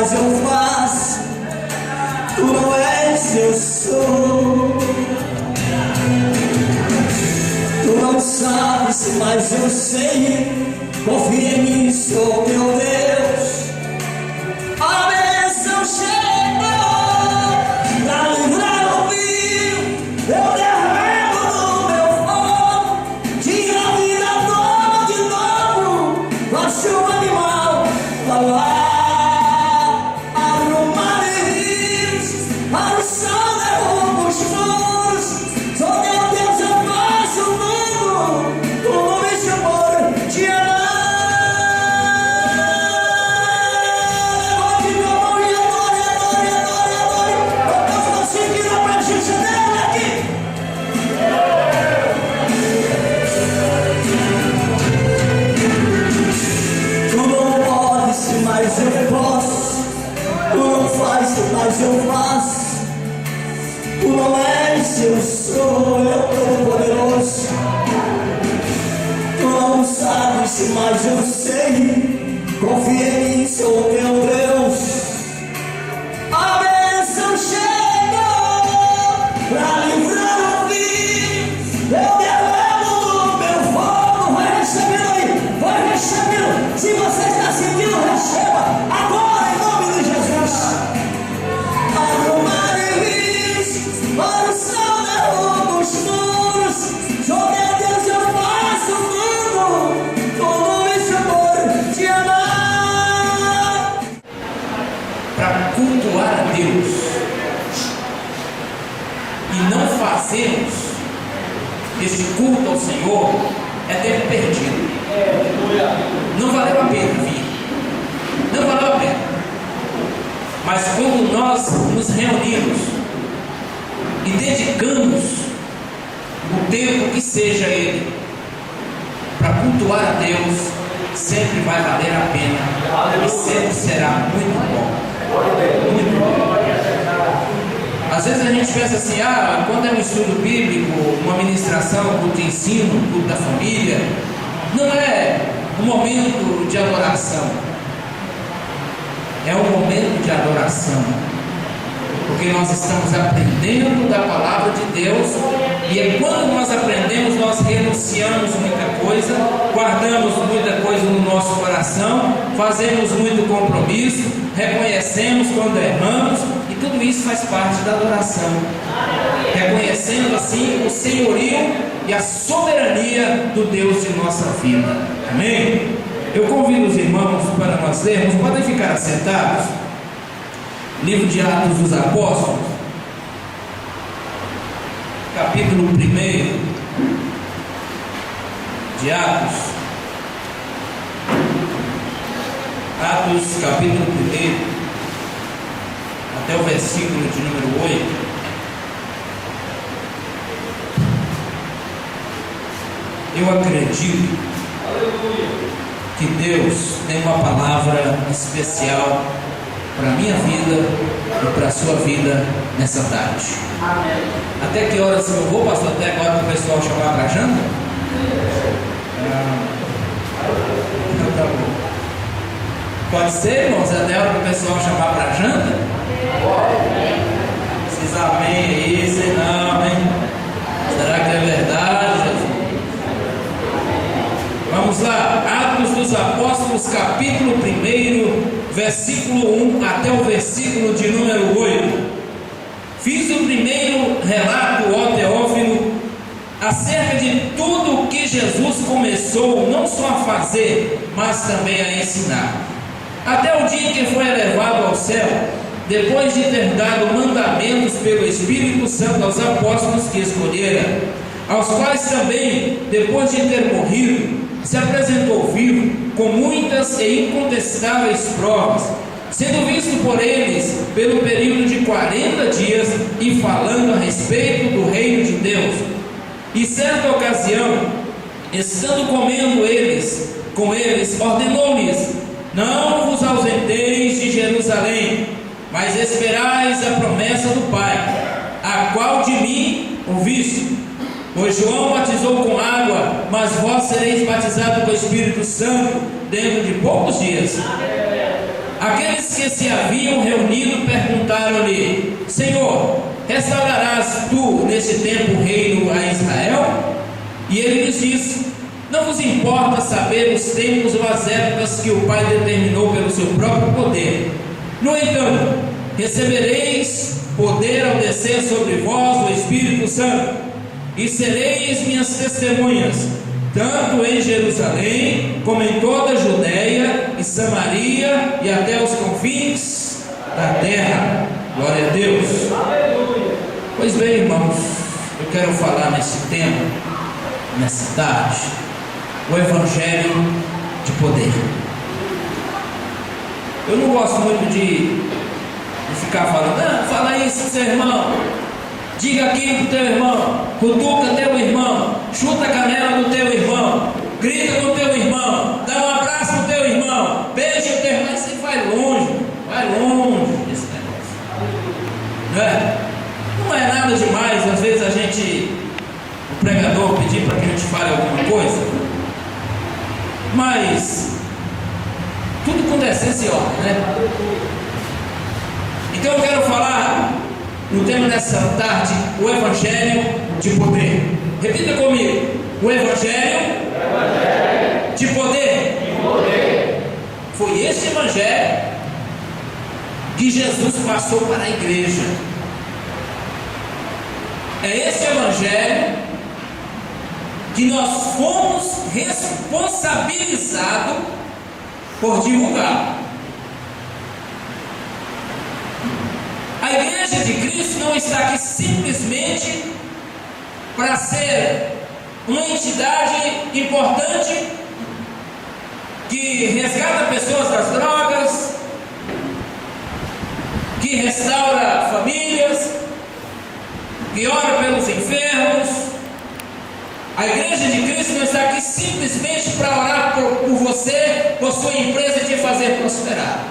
mas eu faço. Tu não és, eu sou. Tu não sabes, mas eu sei. Confia em mim, sou teu Deus. A bênção chegou pra livrar o filho. Eu derramo no meu fogo, tira a vida toda de novo. A chuva de mal, vai lá, abre o mar e rios, para o sol derruba os muros. Sou teu Deus, eu faço tudo. Tu não me chamou de amar. Mas eu posso, tu não fazes, mas eu faço. Tu não és, eu sou, eu tô poderoso. Tu não sabes, mas eu sei. Confia em mim, sou teu Deus. A bênção chegou pra livrar o filho. Eu derramo no meu fogo. Vai recebendo aí, vai recebendo. Se você está sentindo, receba agora em nome de Jesus. Abre o mar e rios, para o sol derruba os muros. Sou meu Deus, eu faço tudo. Todo esse amor te amar. Para cultuar a Deus e não fazermos esse culto ao Senhor é tempo perdido. Não valeu a pena vir. Não valeu a pena. Mas quando nós nos reunimos e dedicamos o tempo que seja ele para cultuar a Deus, sempre vai valer a pena e sempre será muito bom. Muito bom. Às vezes a gente pensa assim, quando é um estudo bíblico, uma ministração, um culto de ensino, um culto da família, não é um momento de adoração. É um momento de adoração, porque nós estamos aprendendo da palavra de Deus, e é quando nós aprendemos, nós renunciamos muita coisa, guardamos muita coisa no nosso coração, fazemos muito compromisso, reconhecemos quando erramos, e tudo isso faz parte da adoração, reconhecendo assim o senhorio e a soberania do Deus de nossa vida. Amém? Eu convido os irmãos para nós lermos, podem ficar assentados. Livro de Atos dos Apóstolos, capítulo 1 de Atos. Atos, capítulo 1, até o versículo de número 8. Eu acredito que Deus tem uma palavra especial para a minha vida e para a sua vida nessa tarde. Amém. Até que horas eu vou, pastor? Até agora para o pessoal chamar para a janta? Então tá bom. Pode ser, irmãos? Até a hora para o pessoal chamar para a janta? Vocês amém aí, sei não, hein? Será que é verdade, Jesus? Vamos lá, Atos dos Apóstolos, capítulo 1, versículo 1 até o versículo de número 8. Fiz o primeiro relato, ó Teófilo, acerca de tudo o que Jesus começou não só a fazer, mas também a ensinar, até o dia em que foi elevado ao céu, depois de ter dado mandamentos pelo Espírito Santo aos apóstolos que escolhera, aos quais também, depois de ter morrido, se apresentou vivo, com muitas e incontestáveis provas, sendo visto por eles pelo período de 40 dias e falando a respeito do reino de Deus. E certa ocasião, estando comendo com eles, ordenou-lhes: não vos ausenteis de Jerusalém, mas esperais a promessa do Pai, a qual de mim ouviste. Pois João batizou com água, mas vós sereis batizados com o Espírito Santo dentro de poucos dias. Aqueles que se haviam reunido perguntaram-lhe: Senhor, restaurarás tu nesse tempo o reino a Israel? E ele lhes disse: Não vos importa saber os tempos ou as épocas que o Pai determinou pelo seu próprio poder. No entanto, recebereis poder ao descer sobre vós o Espírito Santo, e sereis minhas testemunhas, tanto em Jerusalém, como em toda a Judéia e Samaria, e até os confins da terra. Glória a Deus. Pois bem, irmãos, eu quero falar nesse tema, nessa tarde, o Evangelho de poder. Eu não gosto muito de ficar falando, fala isso pro seu irmão, diga aquilo pro teu irmão, cutuca teu irmão, chuta a canela do teu irmão, grita no teu irmão, dá um abraço pro teu irmão, beija o teu irmão. Você vai longe desse negócio, não é? Não é nada demais, às vezes o pregador pedir para que a gente fale alguma coisa, mas tudo com decência e ordem, né? Então eu quero falar no tema dessa tarde, o Evangelho de poder. Repita comigo: o Evangelho de poder. Foi esse Evangelho que Jesus passou para a igreja. É esse Evangelho que nós fomos responsabilizados por divulgar. A igreja de Cristo não está aqui simplesmente para ser uma entidade importante que resgata pessoas das drogas, que restaura famílias, que ora pelos enfermos. A igreja de Cristo não está aqui simplesmente para orar por você, por sua empresa e te fazer prosperar.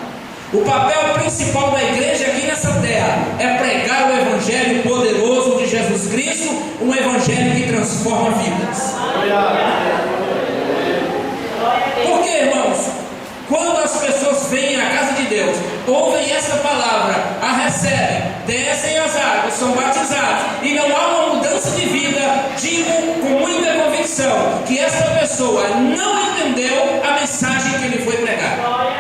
O papel principal da igreja aqui nessa terra é pregar o Evangelho poderoso de Jesus Cristo, um Evangelho que transforma vidas. Por que, irmãos? Quando as pessoas vêm à casa de Deus, ouvem essa palavra, a recebem, descem as águas, são batizados, e não há uma mudança de vida, digo com muita convicção que essa pessoa não entendeu a mensagem que lhe foi pregada.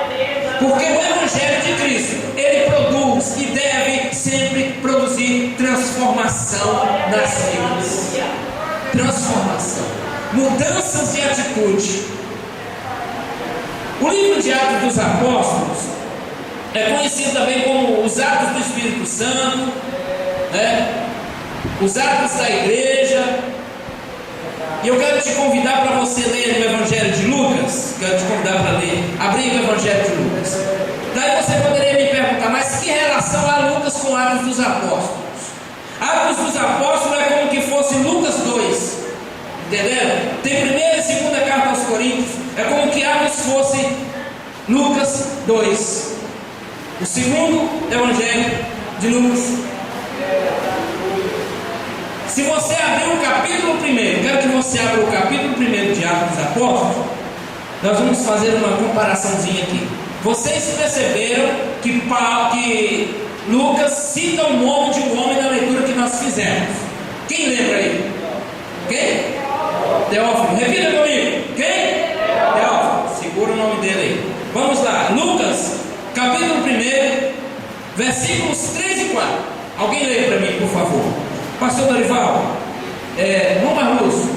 Porque o Evangelho de Cristo, ele produz e deve sempre produzir transformação nas vidas. Transformação, mudanças de atitude. O livro de Atos dos Apóstolos é conhecido também como os Atos do Espírito Santo, né? Os Atos da Igreja. E eu quero te convidar para você ler o Evangelho de Lucas. Quero te convidar para ler, abrir o Evangelho de Lucas. Daí você poderia me perguntar, mas que relação há Lucas com Atos dos Apóstolos? Atos dos Apóstolos é como que fosse Lucas 2, entenderam? Tem primeira e segunda carta aos Coríntios, é como que Atos fosse Lucas 2. O segundo Evangelho de Lucas. Se você abrir o capítulo 1, quero que você abra o capítulo 1 de Atos dos Apóstolos. Nós vamos fazer uma comparaçãozinha aqui. Vocês perceberam que Lucas cita o nome de um homem na leitura que nós fizemos. Quem lembra aí? Quem? Teófilo. Repita comigo. Quem? Teófilo. Segura o nome dele aí. Vamos lá. Lucas, capítulo 1, versículos 3 e 4. Alguém lê para mim, por favor. Pastor Dorival, irmão Marluz,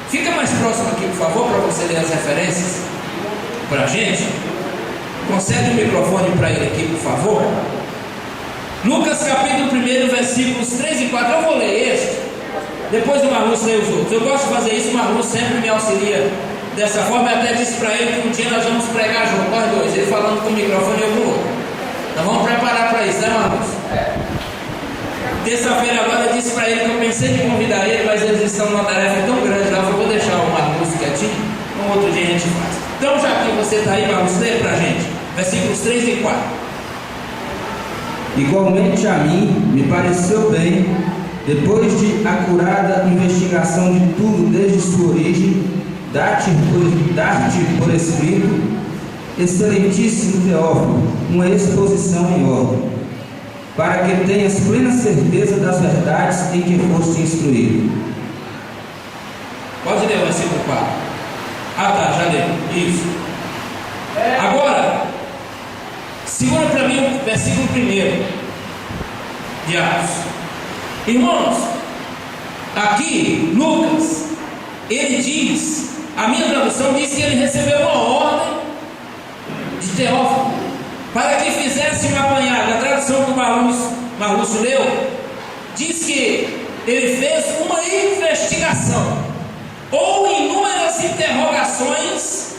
fica mais próximo aqui, por favor, para você ler as referências para a gente. Concede o microfone para ele aqui, por favor. Lucas capítulo 1, versículos 3 e 4. Eu vou ler este, depois o Marluz lê os outros. Eu gosto de fazer isso, o Marluz sempre me auxilia dessa forma. Eu até disse para ele que um dia nós vamos pregar junto, nós dois, ele falando com o microfone e eu com o outro. Nós vamos preparar para isso, né, Marluz? Terça-feira agora eu disse para ele que eu pensei em convidar ele, mas eles estão numa tarefa tão grande lá, eu vou deixar o Marcos quietinho, um outro dia a gente faz. Então, já que você está aí, Marcos, lê para a gente, versículos 3 e 4. Igualmente a mim, me pareceu bem, depois de acurada investigação de tudo desde sua origem, dar-te por escrito, excelentíssimo Teófilo, uma exposição em ordem, para que tenhas plena certeza das verdades em que foste instruído. Pode ler o versículo 4. Ah tá, já leu. Isso. Agora, segura para mim o versículo 1 de Atos. Irmãos, aqui, Lucas, ele diz, a minha tradução diz que ele recebeu uma ordem de Teófilo para que fizesse um apanhado. A tradução que o Marlúcio leu diz que ele fez uma investigação ou inúmeras interrogações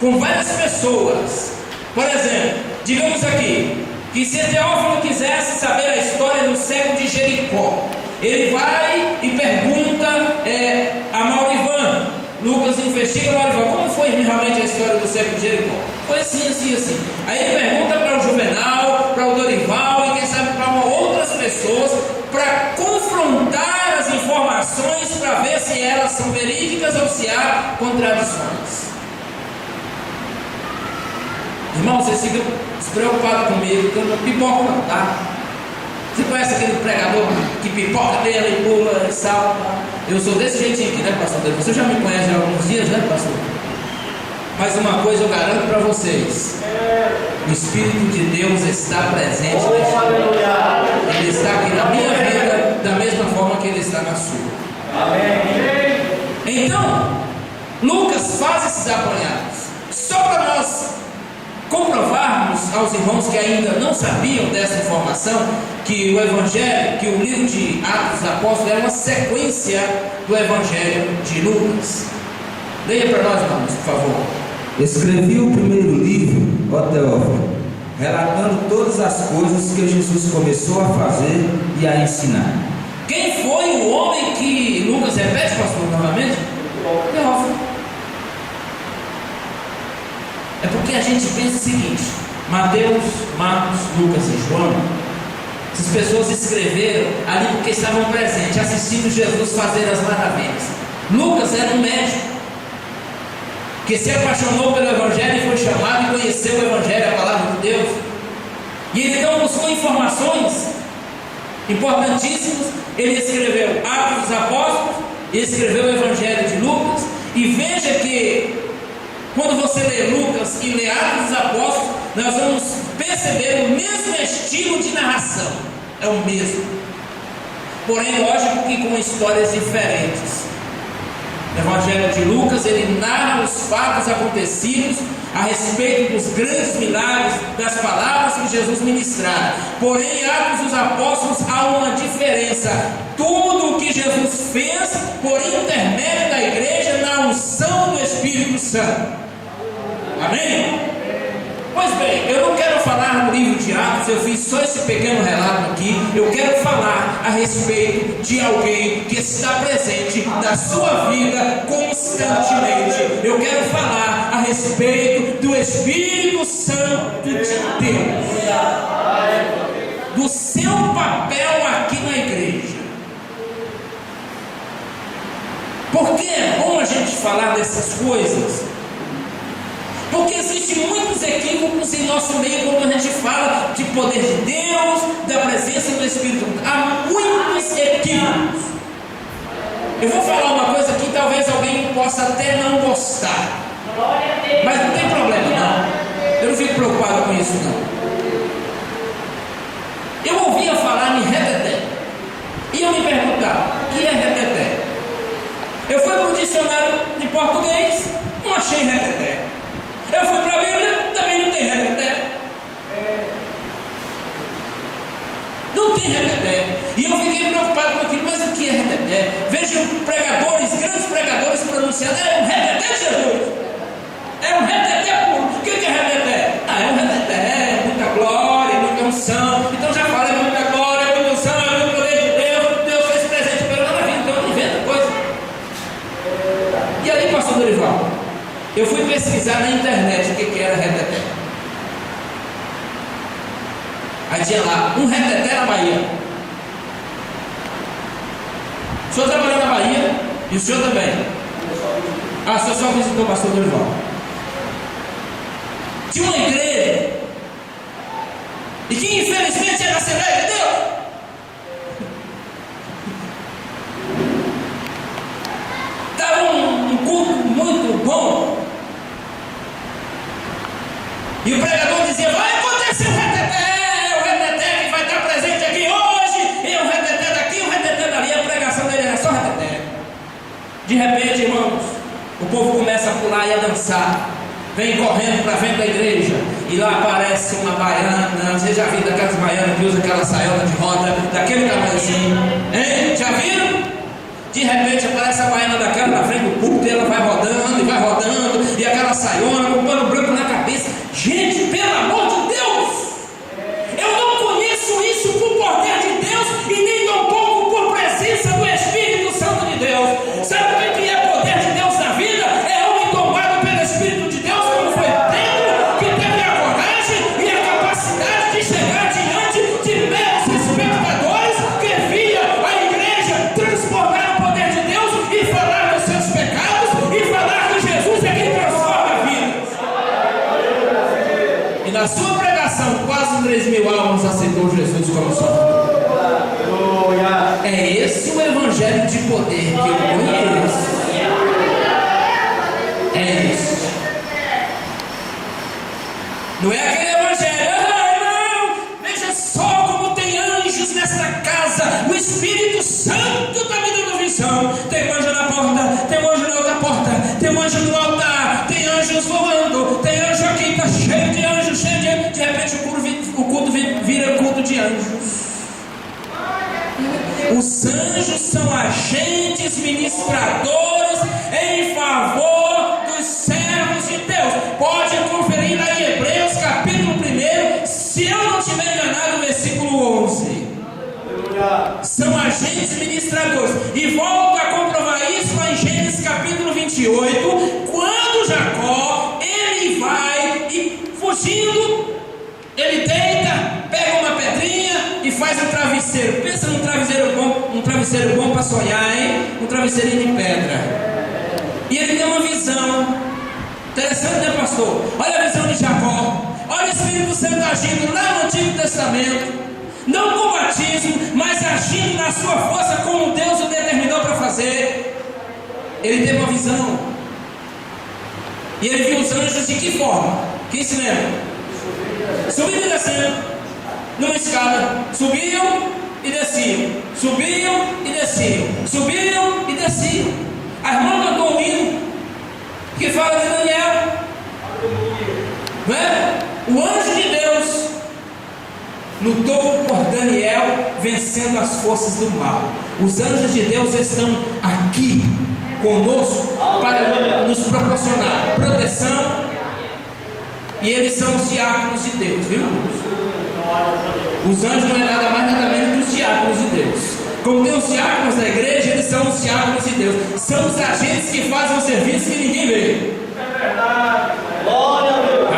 com várias pessoas. Por exemplo, digamos aqui que se Teófilo quisesse saber a história do cego de Jericó, ele vai e pergunta a Maurivan. Lucas investiga Maurivan, como foi realmente a história do cego de Jericó? Foi assim, assim, assim. Aí ele pergunta para o Juvenal, para o Dorival e quem sabe para outras pessoas, para confrontar as informações, para ver se elas são verídicas ou se há contradições. Irmão, vocês ficam despreocupados comigo, que eu não pipoco não, tá? Você conhece aquele pregador que pipoca dele e pula e salta? Eu sou desse jeitinho aqui, né, pastor? Você já me conhece há alguns dias, né, pastor? Mas uma coisa eu garanto para vocês: o Espírito de Deus está presente neste lugar. Ele está aqui na minha vida da mesma forma que ele está na sua. Amém. Então, Lucas faz esses apanhados só para nós comprovarmos aos irmãos que ainda não sabiam dessa informação, que o Evangelho, que o livro de Atos dos Apóstolos é uma sequência do Evangelho de Lucas. Leia para nós, irmãos, por favor. Escrevi o primeiro livro, ó Teófilo, relatando todas as coisas que Jesus começou a fazer e a ensinar. Quem foi o homem que Lucas repete, pastor, novamente? Teófilo. É porque a gente pensa o seguinte: Mateus, Marcos, Lucas e João, essas pessoas escreveram ali porque estavam presentes, assistindo Jesus fazer as maravilhas. Lucas era um médico que se apaixonou pelo Evangelho e foi chamado e conheceu o Evangelho, a palavra de Deus. E ele então buscou informações importantíssimas. Ele escreveu Atos dos Apóstolos, escreveu o Evangelho de Lucas. E veja que quando você lê Lucas e lê Atos dos Apóstolos, nós vamos perceber o mesmo estilo de narração. É o mesmo. Porém, lógico que com histórias diferentes. O Evangelho de Lucas, ele narra os fatos acontecidos a respeito dos grandes milagres, das palavras que Jesus ministrara. Porém, em Atos dos Apóstolos há uma diferença. Tudo o que Jesus fez por intermédio da igreja na unção do Espírito Santo. Amém? Pois bem, eu não quero falar no livro de Atos, eu fiz só esse pequeno relato aqui. Eu quero falar a respeito de alguém que está presente na sua vida constantemente. Eu quero falar a respeito do Espírito Santo de Deus, do seu papel aqui na igreja. Por que é bom a gente falar dessas coisas? Porque existem muitos equívocos em nosso meio quando a gente fala de poder de Deus, da presença do Espírito. Há muitos equívocos. Eu vou falar uma coisa que talvez alguém possa até não gostar, mas não tem problema não. Eu não fico preocupado com isso não. Eu ouvia falar em reteté e eu me perguntava: o que é reteté? Eu fui para o dicionário de português, não achei reteté. Eu fui para a Bíblia, também não tem reteté. Não tem reteté. E eu fiquei preocupado com aquilo, mas o que é reteté? Vejo pregadores, grandes pregadores pronunciando: é um reteté, Jesus. É um reteté puro. O que é reteté? Ah, é um reteté, muita glória, muita unção. Então já fala, é muita glória, muita unção, é muito poder de Deus. Deus fez presente pela minha vida, então não inventa coisa. E aí, pastor Dorival, eu fui pesquisar na internet o que era reteté. Aí tinha lá, um reteté na Bahia. O senhor trabalhou na Bahia e o senhor também. Ah, o senhor só visitou o pastor Dorival. de uma igreja, e que infelizmente é da Assembleia de Deus. Estava um culto muito bom, e o pregador dizia: vai acontecer o reteté que vai estar presente aqui hoje, e o reteté daqui, o reteté dali. A pregação dele era só reteté. De repente, irmãos, o povo começa a pular e a dançar, vem correndo para frente da igreja, e lá aparece uma baiana. Você já viu daquelas baianas que usa aquela saiola de roda, daquele tamanhozinho, hein? Já viram? De repente aparece a baiana daquela na frente do púlpito, e ela vai rodando, e aquela saiona com um pano branco na cabeça. Gente, pelo amor de Deus, eu não conheço isso por poder de Deus, e nem tampouco por presença do Espírito Santo de Deus. Sabe o que é poder de Deus na vida? É homem tomado pelo Espírito de Deus, como foi Pedro, que teve a coragem e a capacidade de chegar diante de meros espectadores que via a igreja transformar o poder de Deus e falar dos seus pecados e falar que Jesus é quem transforma a vida. E na sua pregação, quase 3.000 almas aceitou Jesus como Salvador. É esse o evangelho de poder que eu conheço. É isso. Não é aquele evangelho: irmão, veja só como tem anjos nesta casa, o Espírito Santo está me dando visão. Tem um anjo na porta, tem um anjo na outra porta, tem um anjo no altar, tem anjos voando, tem anjo aqui, está cheio de anjos, cheio de repente o culto vira culto de anjos. Os anjos são agentes ministradores em favor dos servos de Deus. Pode conferir lá em Hebreus capítulo 1, se eu não estiver enganado, versículo 11. São agentes ministradores. E volto a comprovar isso lá em Gênesis capítulo 28, quando Jacó, ele vai e fugindo, ele deita, pega uma pedrinha e faz um travesseiro. Pensa num travesseiro bom para sonhar, hein? Um travesseirinho de pedra. E ele tem uma visão interessante, né, pastor? Olha a visão de Jacó. Olha o Espírito Santo agindo lá no Antigo Testamento, não com batismo, mas agindo na sua força como Deus o determinou para fazer. Ele teve uma visão, e ele viu os anjos de que forma? Quem se lembra? Subindo e descendo, numa escada. Subiam e desciam, subiam e desciam, subiam e desciam. A irmã cantou um hino que fala de Daniel, não é? O anjo de Deus lutou por Daniel, vencendo as forças do mal. Os anjos de Deus estão aqui conosco para nos proporcionar proteção, e eles são os diáconos de Deus, viu? Os anjos não é nada mais nada menos que os diáconos de Deus. Como tem os diáconos da igreja, eles são os diáconos de Deus. São os agentes que fazem o serviço que ninguém vê. É verdade. Glória a Deus.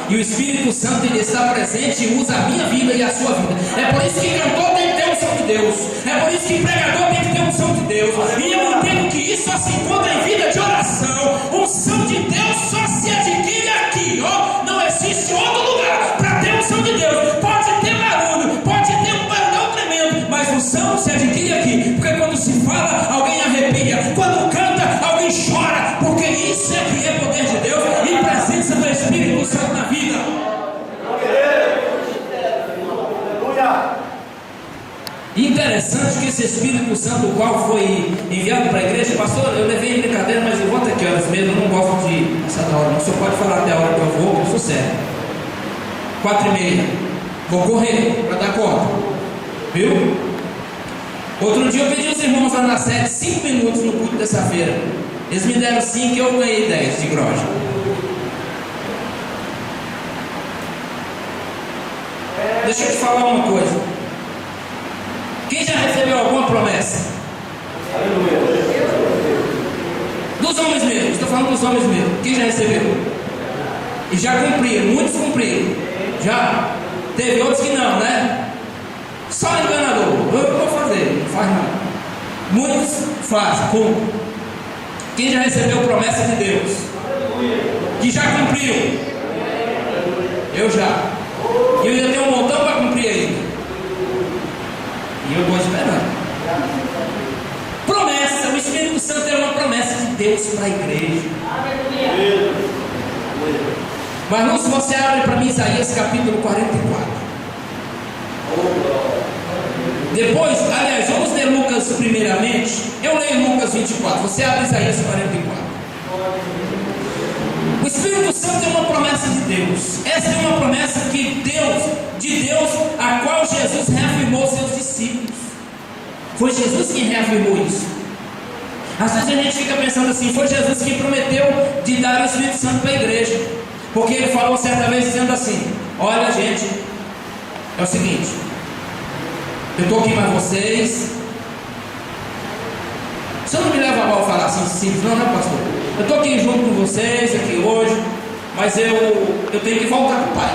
E o Espírito Santo, ele está presente e usa a minha vida e a sua vida. É por isso que cantor tem que ter unção de Deus. É por isso que pregador tem que ter unção de Deus. E eu entendo que isso só se encontra em vida de oração. Unção de Deus só se adquire aqui, ó. Não existe outro lugar para ter unção de Deus. Pode ter barulho, pode ter um barulhão tremendo, mas unção se adquire aqui. Porque quando se fala, alguém arrepia. Quando canta, alguém chora. Porque isso é que é poder de Deus e presença do Espírito Santo na vida. Interessante que esse Espírito Santo, o qual foi enviado para a igreja, pastor, eu levei em brincadeira, mas eu vou até que horas mesmo, eu não gosto de passar da hora, não. O senhor pode falar até a hora que eu vou, eu sou sério. 4h30, vou correr para dar conta, viu? Outro dia eu pedi aos irmãos lá na sede 5 minutos no culto dessa feira. Eles me deram 5 e eu ganhei 10 de groja. Deixa eu te falar uma coisa. Quem já recebeu alguma promessa? Aleluia. Dos homens mesmo, estou falando dos homens mesmo. Quem já recebeu? E já cumpriram, muitos cumpriram. Já. Teve outros que não, né? Só enganador. Eu vou fazer, não faz nada. Muitos fazem, cumprem. Quem já recebeu promessa de Deus? Que já cumpriu? Eu já. E eu ainda tenho um montão para cumprir ainda. E eu estou esperando. Promessa. O Espírito Santo é uma promessa de Deus para a igreja. Mas não, se você abre para mim Isaías capítulo 44. Depois, aliás, vamos ler Lucas primeiramente. Eu leio Lucas 24. Você abre Isaías 44. O Espírito Santo é uma promessa de Deus. Essa é uma promessa de Deus, a qual Jesus reafirmou seus discípulos. Foi Jesus quem reafirmou isso. Às vezes a gente fica pensando assim: foi Jesus que prometeu de dar o Espírito Santo para a igreja, porque ele falou certa vez dizendo assim: olha, gente, é o seguinte, eu estou aqui mais vocês. Você não me leva a mal falar assim simples, não, né, pastor? Eu estou aqui junto com vocês, aqui hoje, mas eu tenho que voltar para o Pai,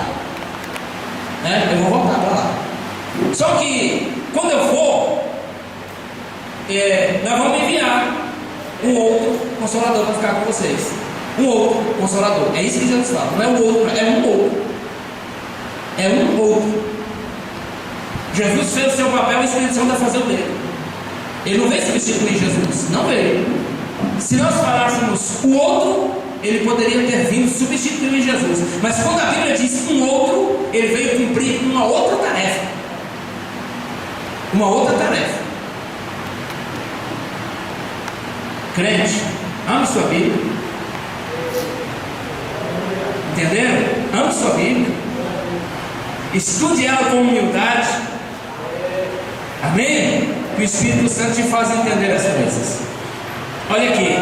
né? Eu vou voltar para lá. Só que quando eu for, nós vamos enviar um outro consolador para ficar com vocês. Um outro consolador. É isso que Jesus fala. Não é o outro, é um outro. É um outro. Jesus fez o seu papel e o Espírito Santo vai fazer o dele. Ele não veio substituir Jesus. Não veio. Se nós falássemos o outro, ele poderia ter vindo substituir Jesus. Mas quando a Bíblia diz um outro, ele veio cumprir uma outra tarefa. Uma outra tarefa. Crente, ame sua Bíblia. Entenderam? Ame sua Bíblia. Estude ela com humildade. Amém? Que o Espírito Santo te faz entender as coisas. Olha aqui.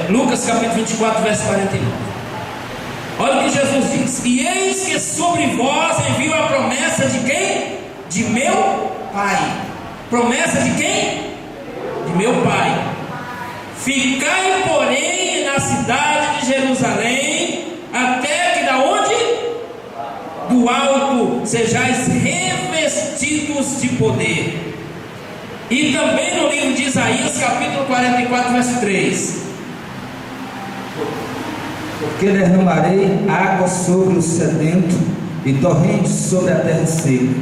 Lucas capítulo 24, verso 49. Olha o que Jesus diz: e eis que sobre vós envio a promessa de quem? De meu Pai. Promessa de quem? De meu Pai. Ficai, porém, na cidade de Jerusalém, até que da onde? Do alto sejais revestidos de poder. E também no livro de Isaías, capítulo 44, verso 3. Porque derramarei água sobre o sedento e torrentes sobre a terra seca.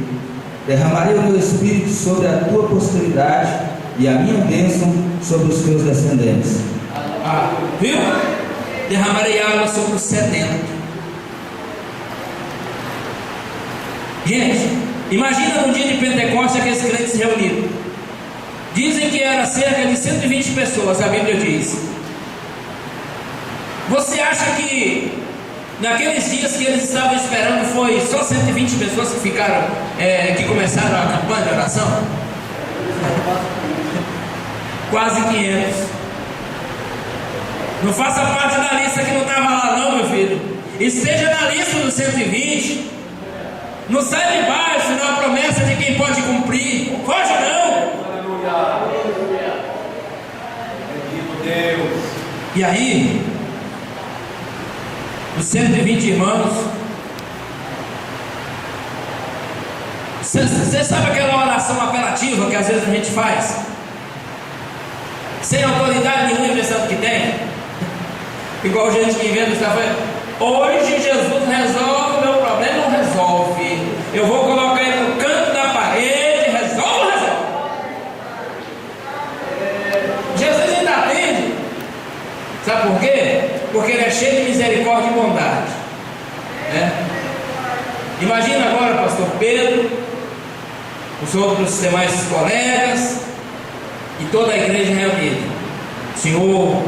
Derramarei o meu espírito sobre a tua posteridade e a minha bênção sobre os teus descendentes. Viu? Derramarei água sobre o sedento. Gente, imagina no dia de Pentecostes aqueles crentes reunidos. Dizem que era cerca de 120 pessoas, a Bíblia diz. Você acha que naqueles dias que eles estavam esperando foi só 120 pessoas que ficaram, que começaram a campanha de oração? Quase 500. Não faça parte da lista que não estava lá não, meu filho. Esteja na lista dos 120. Não sai de baixo na promessa de quem pode cumprir. Foge não. Bendito Deus. E aí, os 120 irmãos, você sabe aquela oração apelativa que às vezes a gente faz? Sem autoridade nenhuma, pensando que tem? Igual gente que inventa, está falando: hoje Jesus resolve o meu problema. Não resolve. Eu vou colocar ele no canto da parede. Resolve. Jesus ainda atende. Sabe por quê? Porque ele é cheio de misericórdia e bondade. Imagina agora, pastor Pedro, os outros demais colegas e toda a igreja reunida. Senhor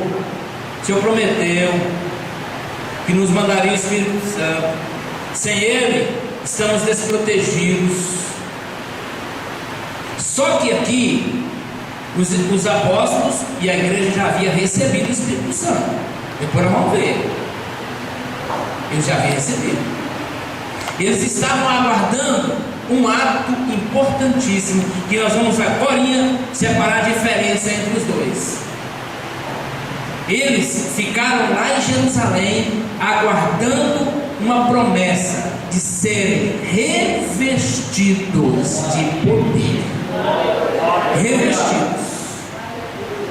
prometeu que nos mandaria o Espírito Santo. Sem ele, estamos desprotegidos. Só que aqui, os apóstolos e a igreja já havia recebido o Espírito Santo. Depois nós vamos ver. Eles já haviam recebido. Eles estavam aguardando um ato importantíssimo, que nós vamos agora separar a diferença entre os dois. Eles ficaram lá em Jerusalém aguardando uma promessa de serem revestidos de poder. Revestidos.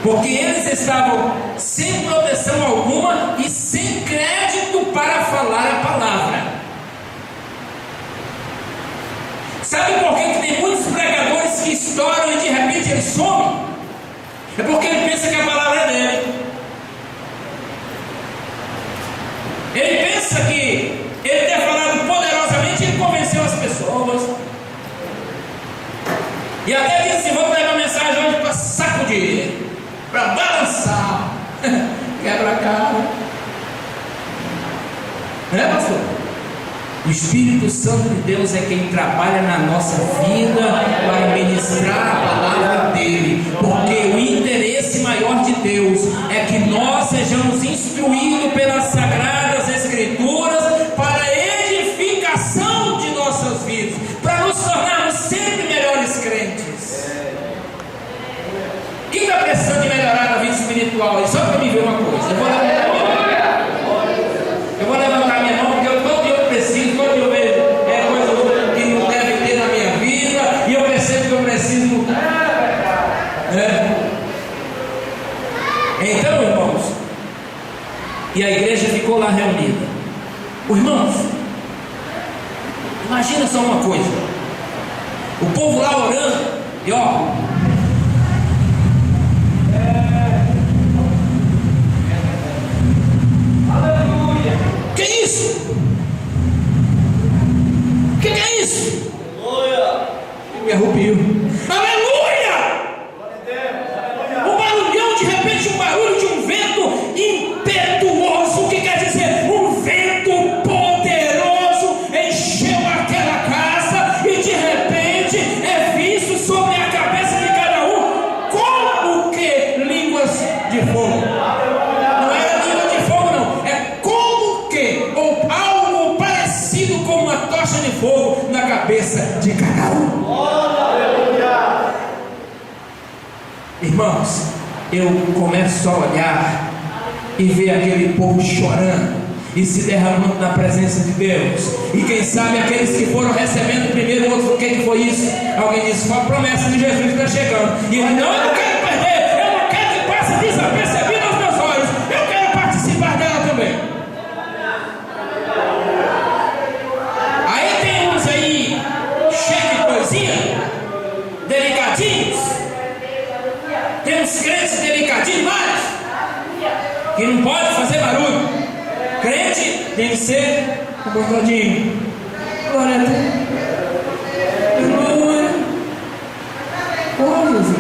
Porque eles estavam sem proteção alguma e sem crédito falar a palavra. Sabe por que tem muitos pregadores que estouram e de repente eles somem? É porque ele pensa que a palavra é dele. Ele pensa que ele ter falado poderosamente, ele convenceu as pessoas. E até diz assim: vou pregar uma mensagem hoje para sacudir, para balançar. Quebra a cara. Pastor? O Espírito Santo de Deus é quem trabalha na nossa vida para ministrar a palavra dele, porque o interesse maior de Deus é que nós sejamos instruídos pelas Sagradas Escrituras para a edificação de nossas vidas, para nos tornarmos sempre melhores crentes. Quem está precisando de melhorar na vida espiritual? Só para me ver uma coisa, eu vou levantar minha mão, porque todo dia eu preciso, todo dia eu vejo coisas que não devem ter na minha vida, e eu percebo que eu preciso mudar. Então, irmãos, e a igreja ficou lá reunida. Irmãos, imagina só uma coisa: o povo lá orando, e ó, que é isso? Que é isso? Aleluia! Me arrepio. Aleluia! Um barulhão, de repente, um barulho de um vento impetuoso. O que quer dizer? Um vento poderoso encheu aquela casa e de repente é visto sobre a cabeça de cada um como que línguas de fogo. Não era língua de fogo, não. É como que, ou algo parecido com uma tocha de fogo na cabeça de cada um. Irmãos, eu começo a olhar e ver aquele povo chorando e se derramando na presença de Deus. E quem sabe aqueles que foram recebendo primeiro, outro, o que foi isso? Alguém disse: foi a promessa de Jesus que está chegando. E ele: não, eu não quero perder, eu não quero que passe desapercebido aos meus olhos, eu quero participar dela também. Aí tem uns aí, chefe coisinha, delicadinhos. Tem uns crentes delicadinhos, mas que não pode fazer barulho. Crente tem que ser comportadinho. Glória a Deus. Aleluia. Oh, Jesus.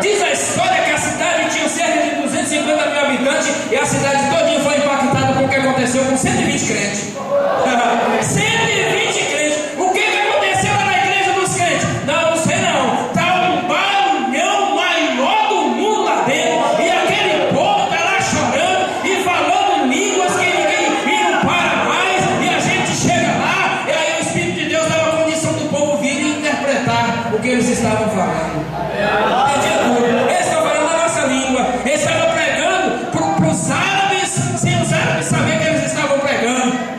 Diz a história que a cidade tinha cerca de 250 mil habitantes e a cidade todinha foi impactada com o que aconteceu com 120 crentes. 120 crentes. O que aconteceu lá na igreja dos crentes? Não sei não. Está um barulhão maior do mundo lá dentro. E aquele povo está lá chorando e falando línguas que ninguém não para mais. E a gente chega lá e aí o Espírito de Deus dá a condição do povo vir e interpretar o que eles estavam falando. Eles estavam falando a nossa língua. Eles estavam pregando para os árabes, sem os árabes saber que eles estavam pregando.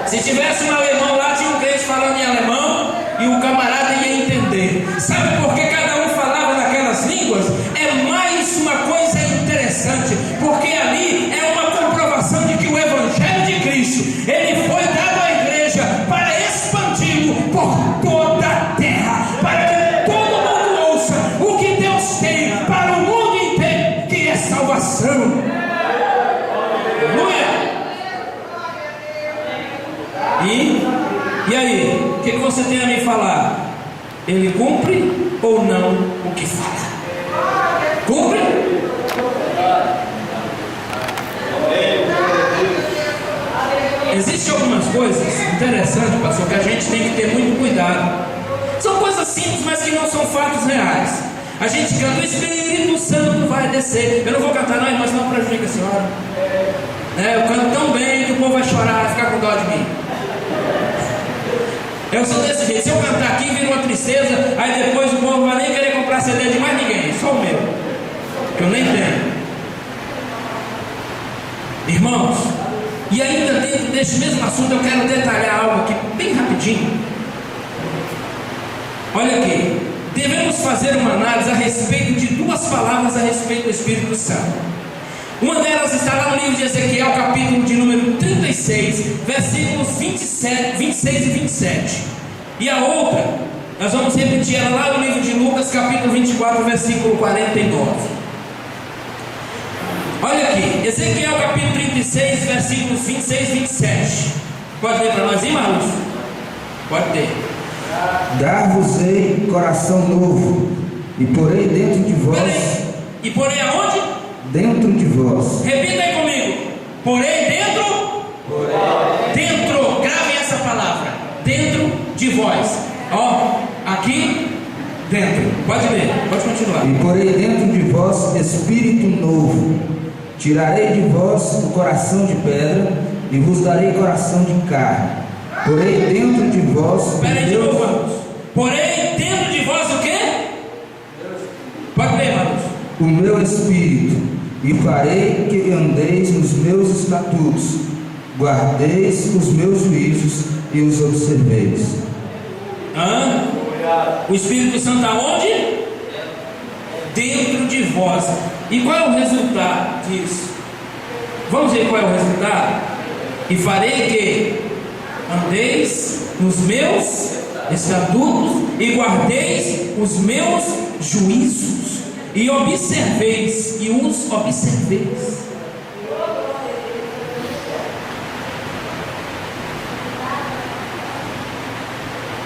Se tivesse um alemão lá, tinha um crente falando em alemão e o camarada ia entender. Sabe por que cada um falava naquelas línguas? É mais uma coisa interessante, porque ali é uma comprovação de que o Evangelho de Cristo, ele foi dado à igreja para expandi-lo por toda a terra, para que todo mundo ouça o que Deus tem para o mundo inteiro, que é salvação. Aleluia! E aí, o que você tem a me falar? Ele cumpre ou não o que fala? Cumpre? Existem algumas coisas interessantes, pastor, que a gente tem que ter muito cuidado. São coisas simples, mas que não são fatos reais. A gente canta: o Espírito Santo vai descer. Eu não vou cantar não, mas não prejudica a senhora. Eu canto tão bem que o povo vai chorar, vai ficar com dó de mim. Eu sou desse jeito. Se eu cantar aqui, vira uma tristeza. Aí depois o povo não vai nem querer comprar CD de mais ninguém, só o meu, que eu nem tenho. Irmãos, e ainda dentro desse mesmo assunto eu quero detalhar algo aqui bem rapidinho. Olha aqui, devemos fazer uma análise a respeito de duas palavras a respeito do Espírito Santo. Uma delas está lá no livro de Ezequiel, capítulo de número 36, versículos 26 e 27. E a outra, nós vamos repetir ela lá no livro de Lucas, capítulo 24, versículo 49. Olha aqui, Ezequiel capítulo 36, versículos 26 e 27. Pode ler para nós, hein, Marcos? Pode ter. Dar-vos-ei coração novo, e porei dentro de vós. Peraí. E porei aonde? Dentro de vós. Repita aí comigo. Porei dentro? Dentro. Gravem essa palavra. Dentro de vós. Ó, aqui dentro. Pode ler, pode continuar. E porei dentro de vós espírito novo. Tirarei de vós o coração de pedra e vos darei coração de carne. Porei dentro de vós. Espera aí de novo, Marcos. Porei dentro de vós o quê? Pode ler, Marcos. O meu espírito, e farei que andeis nos meus estatutos, guardeis os meus juízos e os observeis. O Espírito Santo aonde? Dentro de vós. E qual é o resultado disso? Vamos ver qual é o resultado? E farei que andeis nos meus estatutos e guardeis os meus juízos e observeis, e os observeis.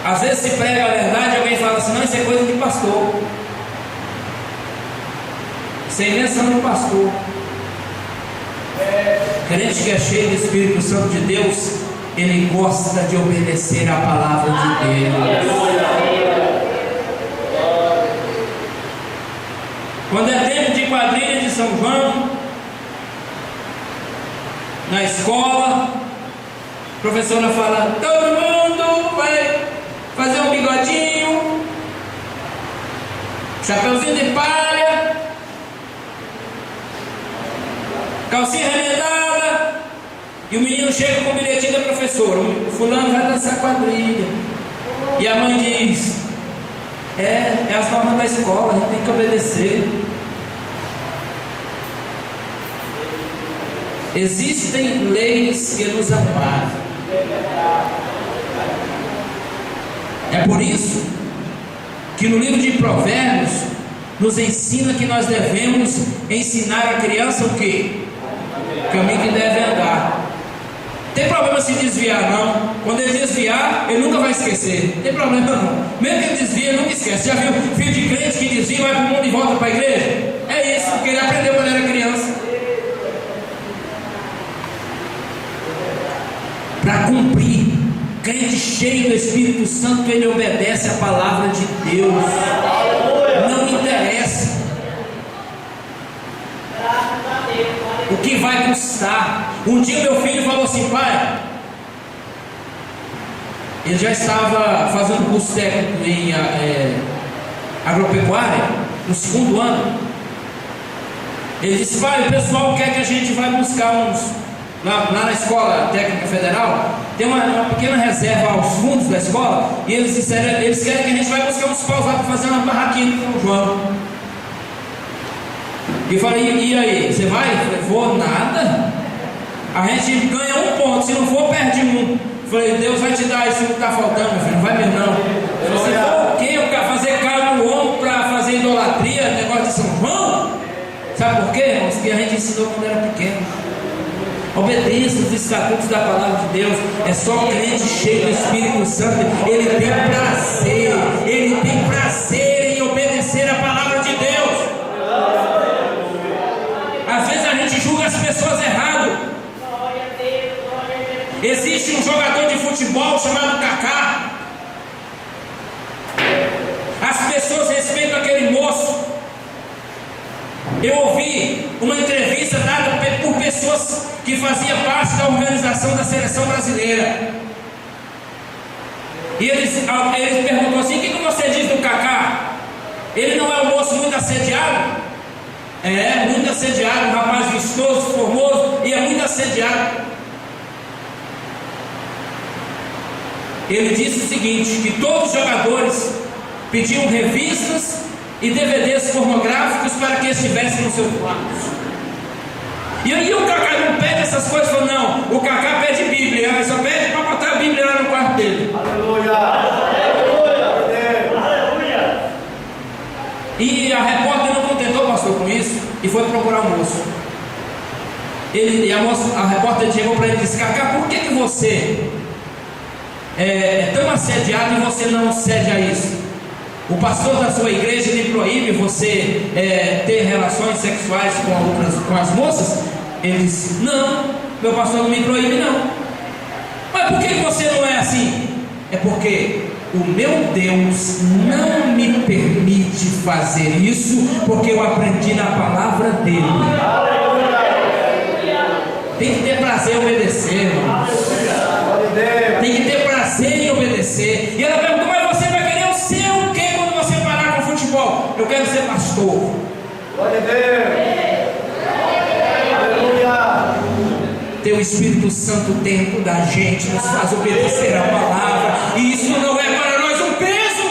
Às vezes se prega a verdade, alguém fala assim, não, isso é coisa de pastor, isso é invenção do pastor. Crente que é cheio do Espírito Santo de Deus, ele gosta de obedecer a palavra de Deus. Quando é tempo de quadrilha de São João, na escola, a professora fala, todo mundo vai fazer um bigodinho, chapeuzinho de palha, calcinha remendada, e o menino chega com o bilhetinho da professora, o fulano vai dançar quadrilha, e a mãe diz, é as normas da escola, a gente tem que obedecer. Existem leis que nos amparam. É por isso que no livro de Provérbios nos ensina que nós devemos ensinar a criança o quê? O caminho que deve andar. Tem problema se desviar não. Quando ele desviar, ele nunca vai esquecer. Não tem problema não. Mesmo que ele desvie, ele nunca esquece. Já viu filho de crente que desvia e vai para o mundo e volta para a igreja? É isso, porque ele aprendeu quando era criança. Para cumprir, crente cheio do Espírito Santo, ele obedece a palavra de Deus. Não interessa o que vai custar. Um dia meu filho falou assim, pai, ele já estava fazendo curso técnico em agropecuária, no segundo ano. Ele disse, pai, o pessoal quer que a gente vai buscar uns... Lá na escola técnica federal tem uma pequena reserva aos fundos da escola, e eles disseram, eles querem que a gente vai buscar uns paus lá para fazer uma barraquinha no São João. E eu falei, e aí, você vai? Eu falei, vou nada. A gente ganha 1 ponto, se não for perde 1. Eu falei, Deus vai te dar isso que está faltando, meu filho, não vai mesmo não. Eu falei, você for o quê? Fazer carne no ombro para fazer idolatria, negócio de São João? Sabe por quê, irmãos? Que a gente ensinou quando era pequeno. Obedeça os estatutos da palavra de Deus. É só crente cheio do Espírito Santo. Ele tem prazer em obedecer a palavra de Deus. Às vezes a gente julga as pessoas errado. Existe um jogador de futebol chamado Kaká. As pessoas respeitam aquele moço. Eu ouvi uma entrevista dada por pessoas que faziam parte da organização da seleção brasileira. E eles perguntou assim, o que você diz do Kaká? Ele não é um moço muito assediado? É, muito assediado, um rapaz vistoso, formoso, e é muito assediado. Ele disse o seguinte, que todos os jogadores pediam revistas e DVDs pornográficos para que estivessem no seu quarto. E aí o Cacá não pede essas coisas, falou, não, o Cacá pede Bíblia, mas só pede para botar a Bíblia lá no quarto dele. Aleluia! Aleluia! E a repórter não contentou, pastor, com isso, e foi procurar o moço. A repórter chegou para ele e disse, Cacá, por que você é tão assediado e você não cede a isso? O pastor da sua igreja lhe proíbe você ter relações sexuais com as moças? Ele disse, não, meu pastor não me proíbe não. Mas por que você não é assim? É porque o meu Deus não me permite fazer isso, porque eu aprendi na palavra dele. Tem que ter prazer em obedecer, irmão. Tem que ter prazer em obedecer. E ela perguntou, mas você vai querer ser o quê quando você parar com o futebol? Eu quero ser pastor. Glória a Deus. Aleluia. Ter o Espírito Santo dentro da gente nos faz obedecer a palavra. E isso não é para nós um peso.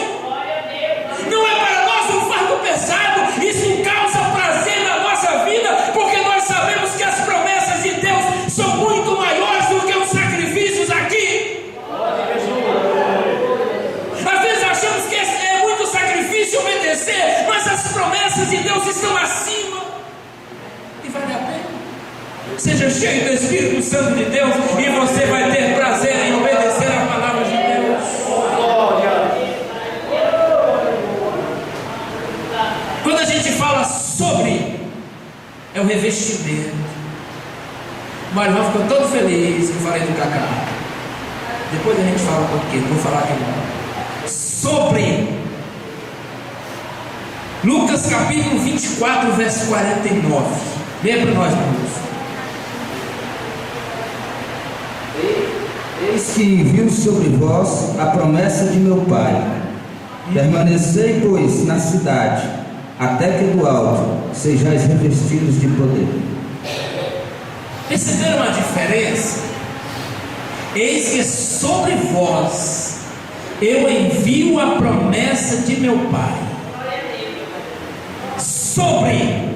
Não é para nós um fardo pesado. Isso causa prazer na nossa vida, porque nós sabemos que as promessas de Deus são muito maiores do que os sacrifícios aqui. Às vezes achamos que é muito sacrifício obedecer, mas as promessas de Deus estão acima. E vale a pena. Seja cheio do Espírito Santo de Deus e você vai ter prazer em obedecer a palavra de Deus. Quando a gente fala sobre, é o revestimento. O Marilão ficou todo feliz que eu falei do Cacá. Depois a gente fala por quê, não vou falar aqui não. Sobre Lucas capítulo 24, verso 49. Leia para nós, irmãos. Eis que envio sobre vós a promessa de meu Pai. Permanecei, pois, na cidade, até que do alto sejais revestidos de poder. Perceberam a diferença? Eis que sobre vós eu envio a promessa de meu Pai. Sobre.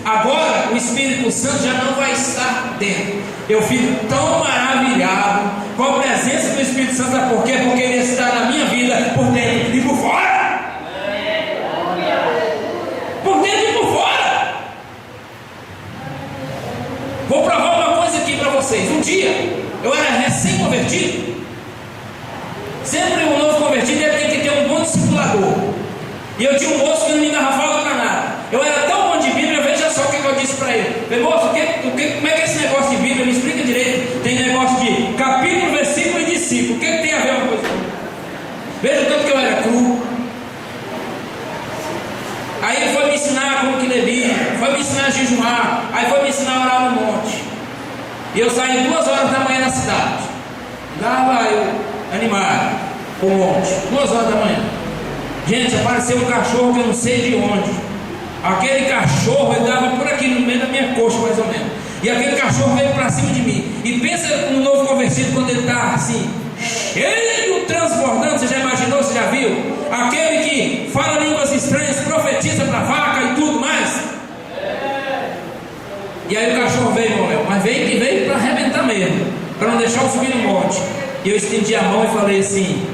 Agora o Espírito Santo já não vai estar dentro. Eu fico tão maravilhado com a presença do Espírito Santo. Sabe por quê? Porque ele está na minha vida por dentro e por fora. Por dentro e por fora. Vou provar uma coisa aqui para vocês. Um dia eu era recém-convertido. Sempre um novo convertido ele tem que ter um bom discipulador. E eu tinha um moço que não me dava falta para nada. Eu era tão bom de Bíblia, veja só o que eu disse para ele. Falei, moço, como é que é esse negócio de Bíblia? Me explica direito. Tem negócio de capítulo, versículo e discípulo. O que tem a ver uma coisa com outra? Veja o tanto que eu era cru. Aí ele foi me ensinar como que ler Bíblia, foi me ensinar a jejuar, aí foi me ensinar a orar no monte. E eu saí 2 horas da manhã na cidade. Lá vai eu, animado, pro monte, 2 horas da manhã. Gente, apareceu um cachorro que eu não sei de onde. Aquele cachorro, ele dava por aqui no meio da minha coxa, mais ou menos. E aquele cachorro veio para cima de mim. E pensa no novo convertido quando ele está assim, cheio, transbordando. Você já imaginou, você já viu? Aquele que fala línguas estranhas, profetiza para vaca e tudo mais. E aí o cachorro veio, morreu. Mas veio para arrebentar mesmo, para não deixar eu subir no monte. E eu estendi a mão e falei assim: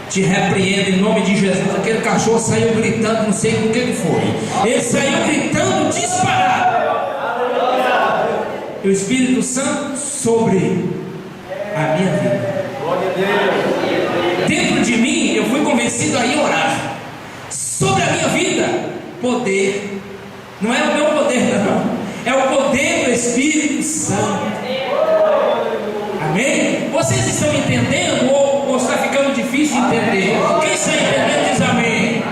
te repreendo em nome de Jesus. Aquele cachorro saiu gritando, não sei o que foi. Ele saiu gritando disparado. E o Espírito Santo sobre a minha vida. Dentro de mim eu fui convencido a ir orar. Sobre a minha vida, poder. Não é o meu poder, não. É o poder do Espírito Santo. Amém? Vocês estão entendendo ou está ficando difícil entender? Quem está entendendo diz amém.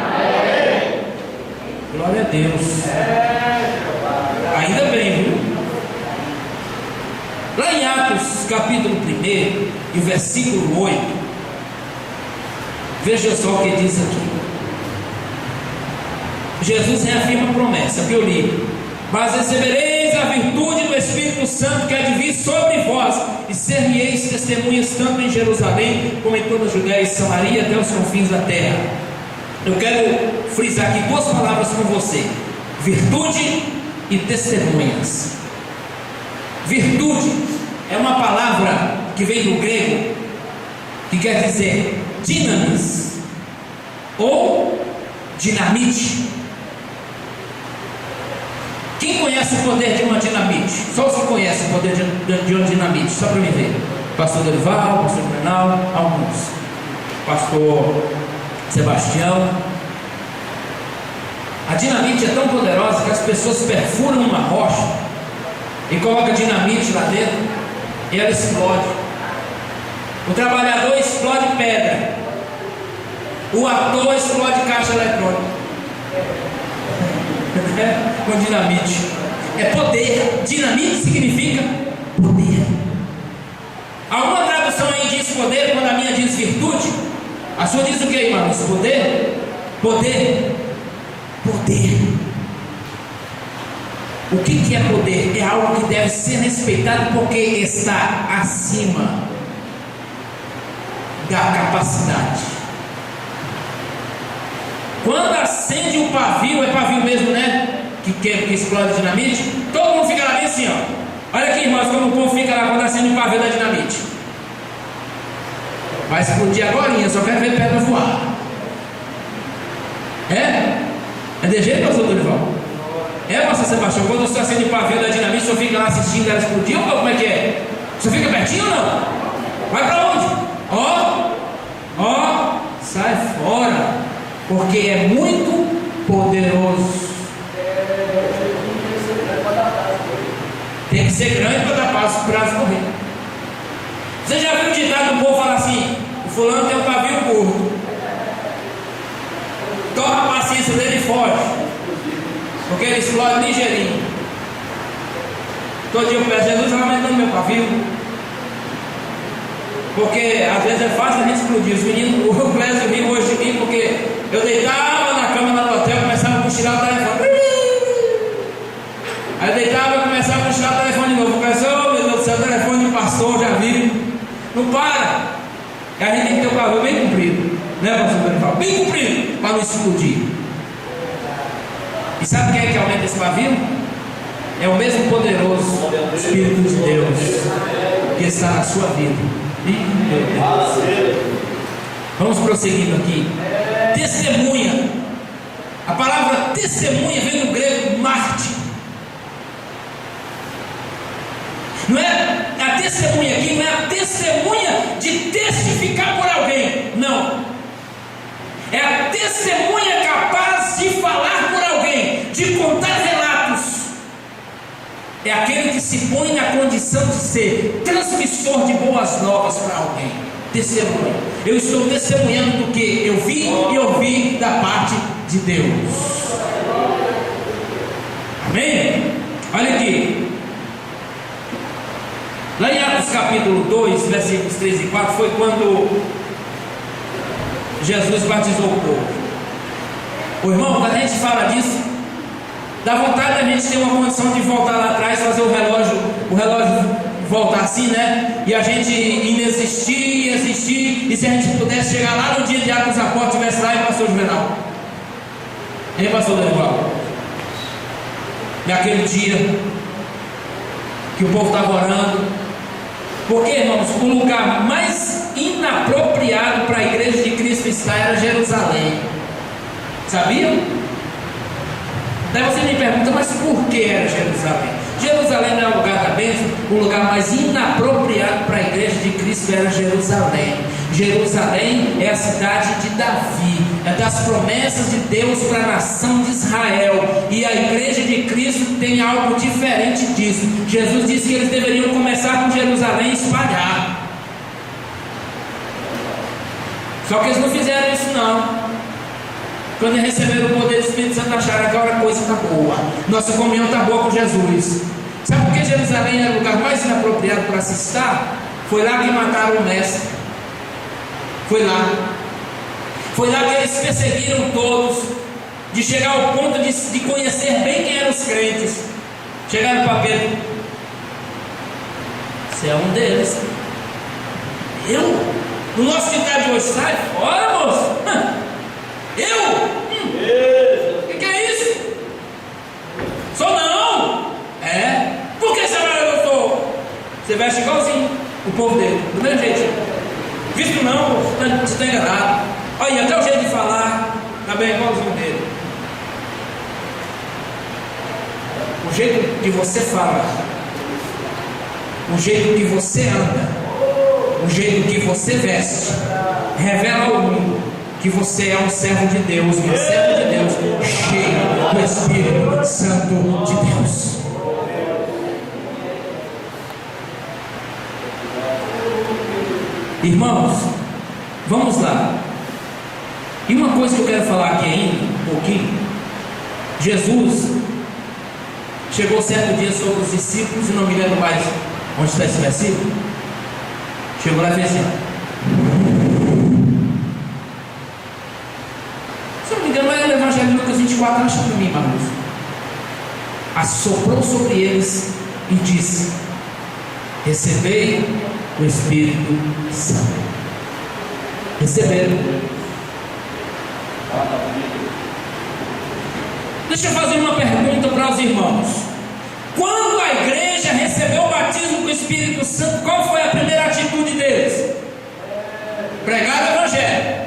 Glória a Deus. Ainda bem, viu? Lá em Atos capítulo 1 e versículo 8, veja só o que diz aqui. Jesus reafirma a promessa que eu li: mas recebereis a virtude do Espírito Santo que há de vir sobre vós, e ser-me-eis testemunhas tanto em Jerusalém, como em toda a Judéia e Samaria, até os confins da terra. Eu quero frisar aqui duas palavras com você: virtude e testemunhas. Virtude é uma palavra que vem do grego, que quer dizer dinamis ou dinamite. Quem conhece o poder de uma dinamite? Só os que conhecem o poder de uma dinamite, só para me ver. Pastor Dorival, pastor Brenal, alguns. Pastor Sebastião. A dinamite é tão poderosa que as pessoas perfuram uma rocha e colocam dinamite lá dentro e ela explode. O trabalhador explode pedra, o ator explode caixa eletrônica. Com dinamite. É poder. Dinamite significa poder. Alguma tradução aí diz poder, quando a minha diz virtude. A sua diz o que, irmãos? Poder? Poder. Poder. O que é poder? É algo que deve ser respeitado porque está acima da capacidade. Quando acende um pavio, é pavio mesmo, né? Que explode dinamite, todo mundo fica lá bem assim, ó. Olha aqui, irmãos, como o povo fica lá quando acende um pavio da dinamite. Vai explodir agora, eu só quero ver pedra voar. É de jeito, pastor Dorival? Pastor Sebastião, quando você acende o pavio da dinamite, você fica lá assistindo ela explodir, ou como é que é? Você fica pertinho ou não? Vai pra onde? Ó, sai fora, porque é muito poderoso. Tem que ser grande para dar passo para as correr. Você já viu o ditado do povo falar assim: o fulano tem um pavio curto, toca a paciência dele e foge, porque ele explode ligeirinho. Todo dia eu peço: Jesus, vai aumentando meu pavio, porque às vezes é fácil a gente explodir. Os meninos, o Clésio riu hoje de mim, porque eu deitava na cama do hotel, começava a cochilar o telefone. Aí eu deitava e começava a cochilar o telefone de novo. Começou, meu Deus do céu, o telefone do pastor, já viu? Não para. E a gente tem que ter o pavio bem comprido, né, pastor Dorival? Bem comprido, para não explodir. E sabe quem é que aumenta esse pavio? É o mesmo poderoso Espírito de Deus que está na sua vida. Meu Deus. Vamos prosseguindo aqui. Testemunha. A palavra testemunha vem do grego mártir. Não é a testemunha aqui, não é a testemunha de testificar por alguém, não. É a testemunha capaz de falar por alguém, de contar relatos. É aquele que se põe na condição de ser transmissor de boas novas para alguém. Testemunha. Eu estou testemunhando do que eu vi e ouvi da parte de Deus. Amém? Olha aqui. Lá em Atos capítulo 2, versículos 3 e 4, foi quando Jesus batizou o povo. O irmão, quando a gente fala disso, dá vontade da gente ter uma condição de voltar lá atrás, fazer o relógio voltar assim, né? E a gente existir, e se a gente pudesse chegar lá no dia de Atos dos Apóstolos, estivesse lá e pastor Juvenal. Hein, pastor Dorival? Naquele dia que o povo estava orando. Porque, irmãos, o lugar mais inapropriado para a igreja de Cristo estar era Jerusalém. Sabiam? Daí você me pergunta, mas por que era Jerusalém? Jerusalém não é o lugar da bênção. O lugar mais inapropriado para a igreja de Cristo era Jerusalém. Jerusalém é a cidade de Davi, é das promessas de Deus para a nação de Israel. E a igreja de Cristo tem algo diferente disso. Jesus disse que eles deveriam começar com Jerusalém e espalhar. Só que eles não fizeram isso não. Quando receberam o poder do Espírito Santo, acharam que agora a coisa está boa, nossa comunhão está boa com Jesus. Sabe por que Jerusalém era o lugar mais inapropriado para se estar? Foi lá que mataram o mestre. Foi lá que eles perseguiram todos, de chegar ao ponto de conhecer bem quem eram os crentes. Chegaram para Pedro: você é um deles. Eu? No nosso quintal de hoje, sai fora, moço. Eu? O que é isso? Sou não. É? Por que você vai eu sou? Você veste igualzinho o povo dele, do mesmo jeito. Visto não, você está enganado. Olha, até o jeito de falar está bem igualzinho dele. O jeito que você fala, o jeito que você anda, o jeito que você veste, revela ao mundo que você é um servo de Deus, uma serva de Deus, cheio do Espírito Santo de Deus. Irmãos, vamos lá. E uma coisa que eu quero falar aqui ainda, um pouquinho. Jesus chegou certo dia sobre os discípulos, e não me lembro mais onde está esse versículo. Chegou lá e fez assim: se eu não me engano, é o Evangelho de Lucas 24, acha para mim, Marcos. Assoprou sobre eles e disse: recebei o Espírito Santo. Receberam. Deixa eu fazer uma pergunta para os irmãos. Quando a igreja recebeu o batismo com o Espírito Santo, qual foi a primeira atitude deles? Pregar o Evangelho,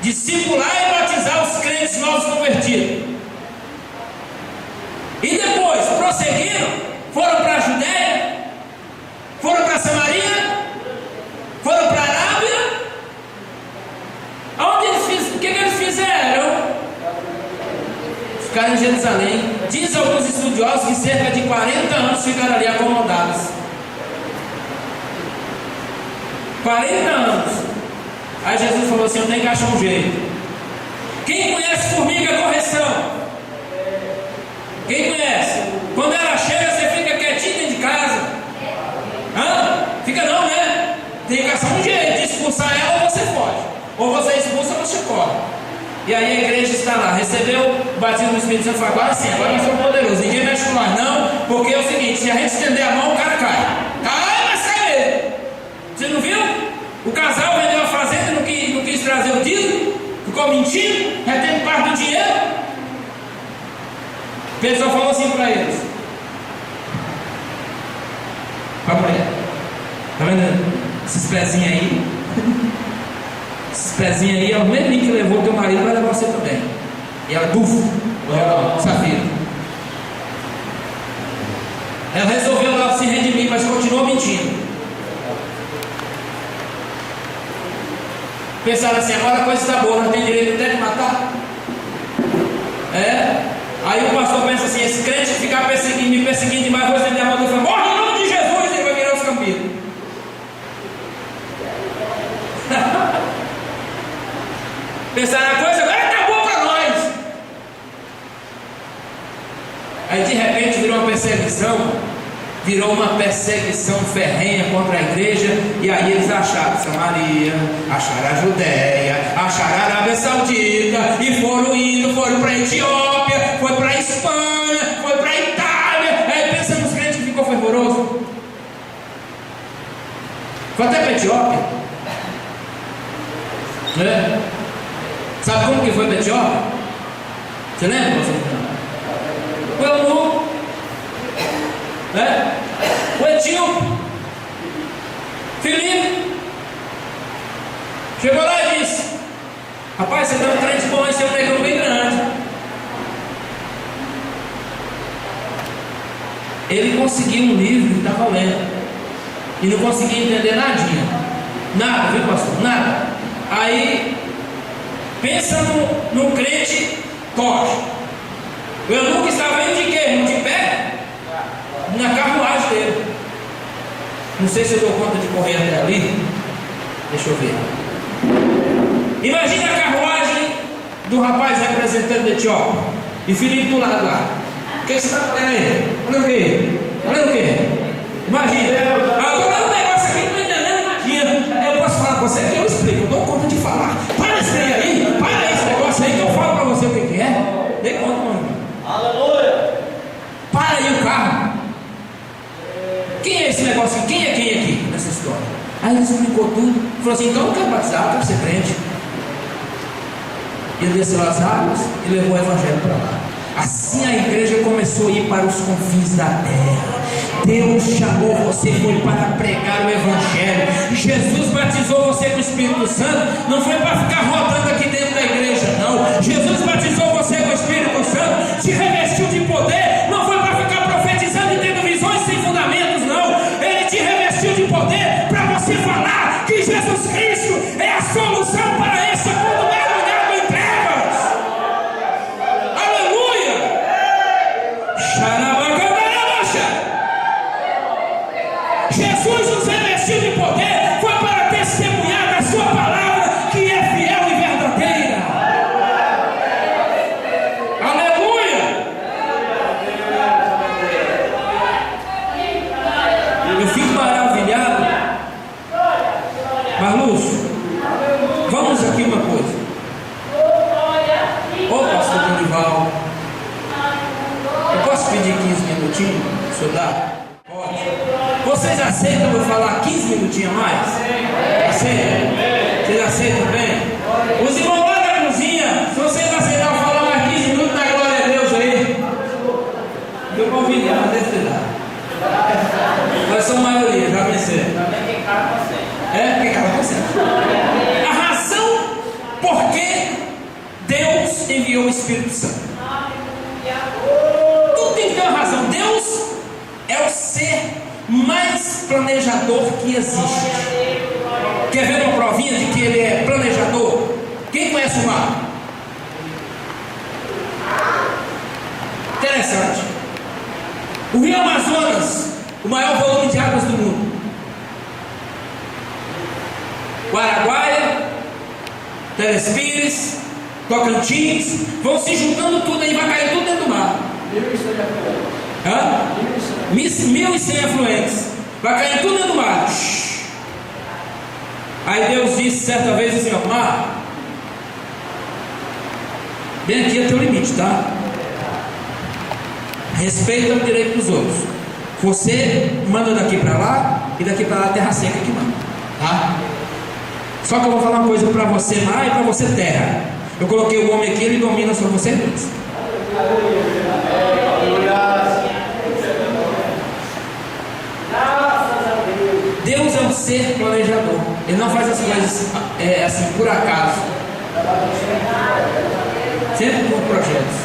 discipular e batizar os crentes novos convertidos. E depois prosseguiram, foram para a Judéia, foram para Samaria, foram para a Arábia. O que eles fizeram? Ficaram em Jerusalém. Diz alguns estudiosos que cerca de 40 anos ficaram ali acomodados. 40 anos. Aí Jesus falou assim: eu tenho que achar um jeito. Quem conhece formiga correção? Quem conhece? Quando ela chega, você fica quietinho dentro de casa. Hã? Fica não, né? Tem que achar um jeito de expulsar ela, ou você foge. Ou você expulsa ou você corre. E aí a igreja está lá, recebeu o batismo do Espírito Santo. Agora sim, agora nós somos poderosos. Ninguém mexe com nós, não. Porque é o seguinte: se a gente estender a mão, o cara cai. Cai, mas cai mesmo. Você não viu? O casal vendeu a fazenda, não quis trazer o dízimo, ficou mentindo, retendo parte do dinheiro. Pedro só falou assim para eles: para a mulher, tá vendo esses pezinhos aí? Esses pezinhos aí é o mesmo que levou teu marido, vai levar você também. E ela, Safira. Ela resolveu lá se redimir, mas continuou mentindo. Pensaram assim: agora a coisa está boa, nós temos direito até de matar. É. Aí o pastor pensa assim: esse crente ficar me perseguindo demais, vou estender a mão e falar: morre em nome de Jesus, ele vai virar os campinos. Pensaram a coisa, agora acabou para nós. Aí de repente virou uma perseguição ferrenha contra a igreja. E aí eles acharam Samaria, acharam a Judéia, acharam a Arábia Saudita, e foram para a Etiópia, foi para a Espanha, foi para a Itália. Aí pensa nos crentes que ficou fervoroso. Foi até para a Etiópia. Sabe como que foi para a Etiópia? Você lembra? O eunuco, o etíope, Filipe, chegou lá e disse: rapaz, você está um crente bom, esse é um negão bem grande. Ele conseguiu um livro que estava lendo e não conseguia entender nadinha, nada, viu, pastor? Nada. Aí pensa no crente coxa. O eunuco estava indo de quê? De pé? Na carruagem dele. Não sei se eu dou conta de correr até ali. Deixa eu ver. Imagina a carruagem do rapaz representando da Etiópia e Filipe do lado lá. O que você está fazendo aí? Olha o quê? Olha o quê? Imagina. Agora o negócio aqui não entendendo nadinha. Eu posso falar com você? Eu explico, eu dou conta de falar. Para esse trem aí, para esse negócio aí que eu falo para você o que é. Dê conta, mano. Aleluia! Para esse negócio aqui, quem é quem aqui nessa história? Aí ele explicou tudo, falou assim: então eu quero batizar, eu quero ser crente. Ele desceu as águas e levou o evangelho para lá. Assim a igreja começou a ir para os confins da terra. Deus chamou você, foi para pregar o evangelho. Jesus batizou você com o Espírito Santo, não foi para ficar rodando aqui dentro da igreja, não. Jesus batizou você com o Espírito Santo, te revestiu de poder, não foi para ficar profetizando e tendo visões sem fundamentos, não. Ele te revestiu de poder para você falar que Jesus Cristo é a solução para esse mundo mergulhado em trevas. Aleluia! Jesus nos revestiu de poder, foi para testemunhar da sua palavra, que é fiel e verdadeira. Aleluia! Eu fico maravilhado. Marlúcio, vamos aqui uma coisa. Ô pastor Dorival, eu posso pedir 15 minutinhos? O senhor dá? Pode. Vocês aceitam eu falar 15 minutinhos a mais? Aceitam? Vocês aceitam bem? Os irmãos lá da cozinha, se vocês aceitarem eu falar mais 15 minutos, dá glória a Deus aí. Eu convido, mas deve ter dado. Nós somos maioria, já pensei. É, porque cara você. A razão por que Deus enviou o Espírito Santo. Tudo tem que ter uma razão. Deus é o ser mais planejador que existe. Quer ver uma provinha de que ele é planejador? Quem conhece o mar? Interessante. O Rio Amazonas, o maior volume de águas do mundo. O Araguaia, Telespires, Tocantins, vão se juntando tudo aí, vai cair tudo dentro do mar. 1.100 afluentes, vai cair tudo dentro do mar. Aí Deus disse certa vez assim: ó, mar, bem aqui é teu limite, tá? Respeita o direito dos outros. Você manda daqui para lá, e daqui para lá a terra seca que manda, tá? Só que eu vou falar uma coisa para você mar e para você terra. Eu coloquei o homem aqui, ele domina sobre você dois. Deus é um ser planejador. Ele não faz as coisas assim por acaso. Sempre por projetos.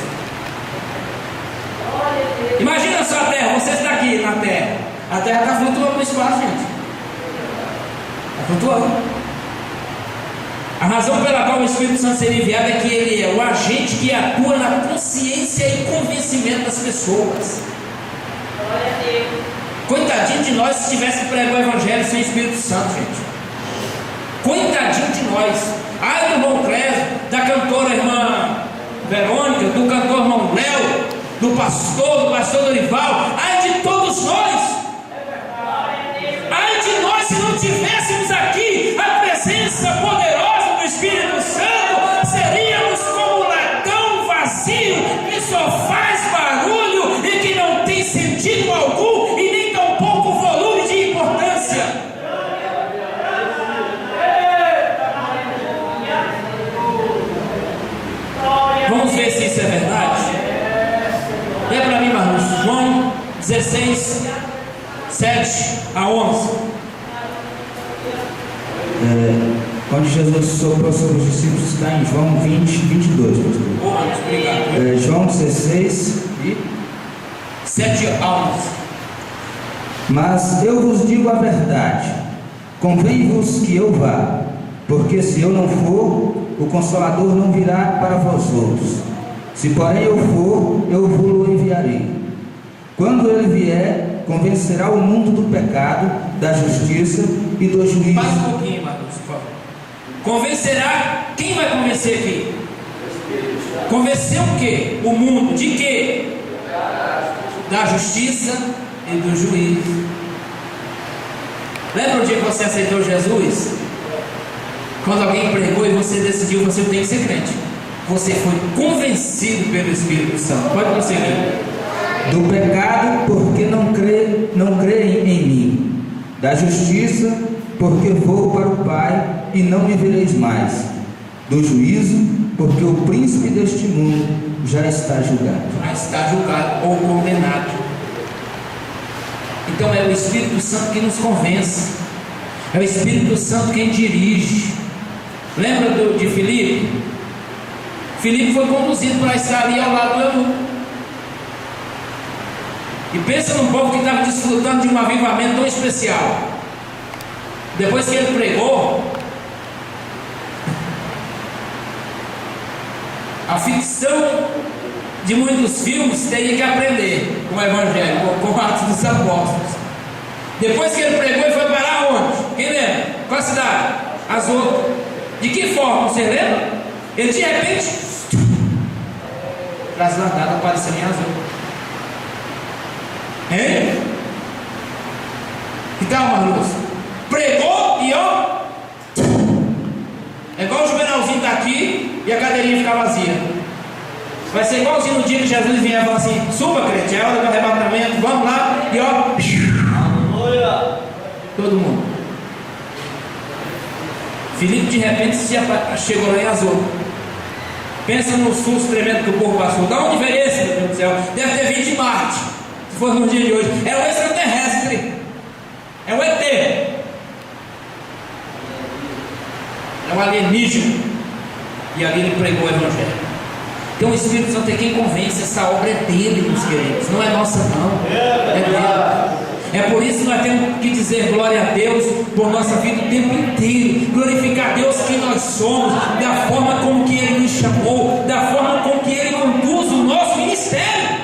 Imagina só a terra, você está aqui na terra. A terra está flutuando no espaço, gente. Está flutuando. A razão pela qual o Espírito Santo seria enviado é que ele é o agente que atua na consciência e convencimento das pessoas. Coitadinho de nós se tivesse que pregar o Evangelho sem Espírito Santo, gente. Coitadinho de nós. Ai do irmão Clésio, da cantora irmã Verônica, do cantor irmão Léo, do pastor Dorival. Ai de todos nós. Ai de nós se não tivéssemos aqui a presença poderosa do Espírito Santo. Seríamos como um latão vazio que só faz barulho e que não tem sentido algum e nem tão pouco volume de importância. Vamos ver se isso é verdade. Lê para mim, Marlúcio, João 16, 7 a 11. Onde Jesus soprou sobre os discípulos está em João 20, 22, pastor. Obrigado. João 16 e 7 a 11. Mas eu vos digo a verdade, convém-vos que eu vá, porque se eu não for, o Consolador não virá para vós outros. Se porém eu for, eu vos enviarei. Quando ele vier, convencerá o mundo do pecado, da justiça e do juízo. Mais um pouquinho, Marcos, por favor. Convencerá, quem vai convencer aqui? Convencer o quê? O mundo, de quê? Da justiça e do juízo. Lembra o dia que você aceitou Jesus? Quando alguém pregou e você decidiu, você tem que ser crente. Você foi convencido pelo Espírito Santo. Pode prosseguir. Do pecado, porque não creem em mim. Da justiça, porque vou para o Pai e não me vereis mais. Do juízo, porque o príncipe deste mundo já está julgado. Já está julgado ou condenado. Então é o Espírito Santo que nos convence, é o Espírito Santo quem dirige. Lembra de Filipe? Filipe foi conduzido para estar ali ao lado do eunuco. E pensa num povo que estava desfrutando de um avivamento tão especial. Depois que ele pregou, a ficção de muitos filmes teria que aprender com o Evangelho, com Atos dos Apóstolos. Depois que ele pregou, ele foi parar onde? Quem lembra? Qual a cidade? Azoto. De que forma? Você lembra? Ele de repente, trasladado, apareceu em Azoto. Hein? Que tal, Marluz? Pregou e ó, é igual o Juvenalzinho está aqui e a cadeirinha fica vazia. Vai ser igualzinho no dia que Jesus vier e falar assim: suba, crente, é hora do arrebatamento, vamos lá, e ó, Aleluia. todo mundo. Filipe de repente chegou lá em Azoto. Pensa no susto tremendo que o povo passou. Da onde veio esse, meu Deus do céu? Deve ter vindo de Marte, se for no dia de hoje. É o extraterrestre, é o ET, é o alienígena. E ali ele pregou o Evangelho. Então o Espírito Santo é quem convence. Essa obra é dele, meus queridos, não é nossa não, é dele. É por isso que nós temos que dizer glória a Deus por nossa vida o tempo inteiro, glorificar a Deus quem nós somos, da forma como que Ele nos chamou, da forma como que Ele conduz o nosso ministério.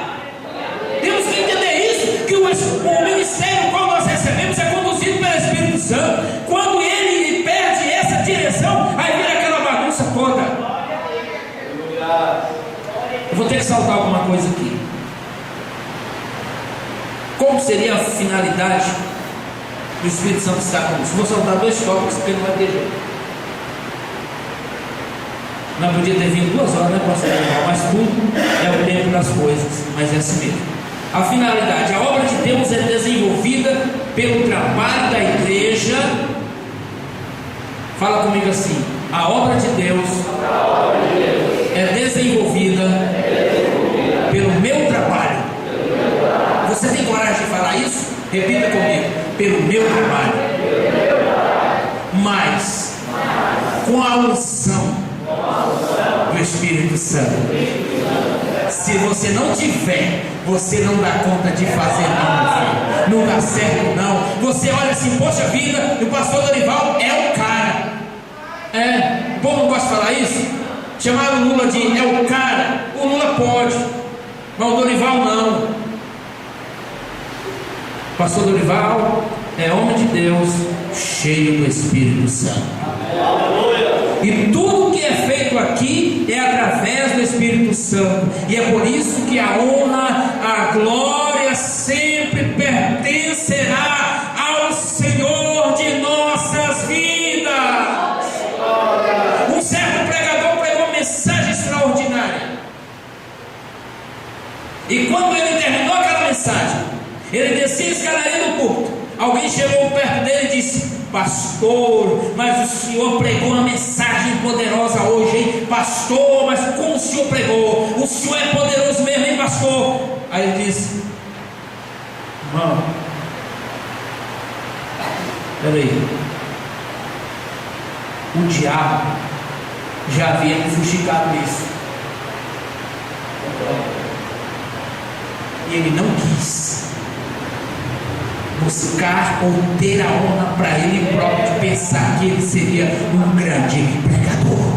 Temos que entender isso, que o ministério qual nós recebemos é conduzido pelo Espírito Santo. Quando Ele perde essa direção, aí vira aquela bagunça toda. Eu vou ter que saltar alguma coisa aqui. Como seria a finalidade do Espírito Santo estar conosco? Vou saltar 2 tópicos porque não vai ter jeito. Não podia ter vindo 2 horas, né, pastor? Mas tudo é o tempo das coisas, mas é assim mesmo. A finalidade, a obra de Deus é desenvolvida pelo trabalho da igreja. Fala comigo assim: a obra de Deus é desenvolvida pelo meu trabalho. Você tem coragem de falar isso? Repita comigo: pelo meu trabalho. Mas com a unção do Espírito Santo. Se você não tiver, você não dá conta de fazer não, filho. Não dá certo não. Você olha assim: poxa vida, o pastor Dorival é o cara. O povo não gosta de falar isso? Chamaram o Lula de é o cara. O Lula pode, mas o Dorival não. Pastor Dorival é homem de Deus, cheio do Espírito Santo. E tudo que é feito aqui é através do Espírito Santo. E é por isso que a honra, a glória sempre pertencerá ao Senhor de nossas vidas. Um certo pregador pregou uma mensagem extraordinária. E quando ele terminou aquela mensagem, ele descia a escadaria do púlpito. Alguém chegou perto dele e disse: pastor, mas o senhor pregou uma mensagem poderosa hoje, hein? Pastor, mas como o senhor pregou? O senhor é poderoso mesmo, hein, pastor? Aí ele disse: irmão, peraí, o diabo já havia me fustigado nisso, e ele não quis buscar ou ter a honra para ele próprio, de pensar que ele seria um grande pregador.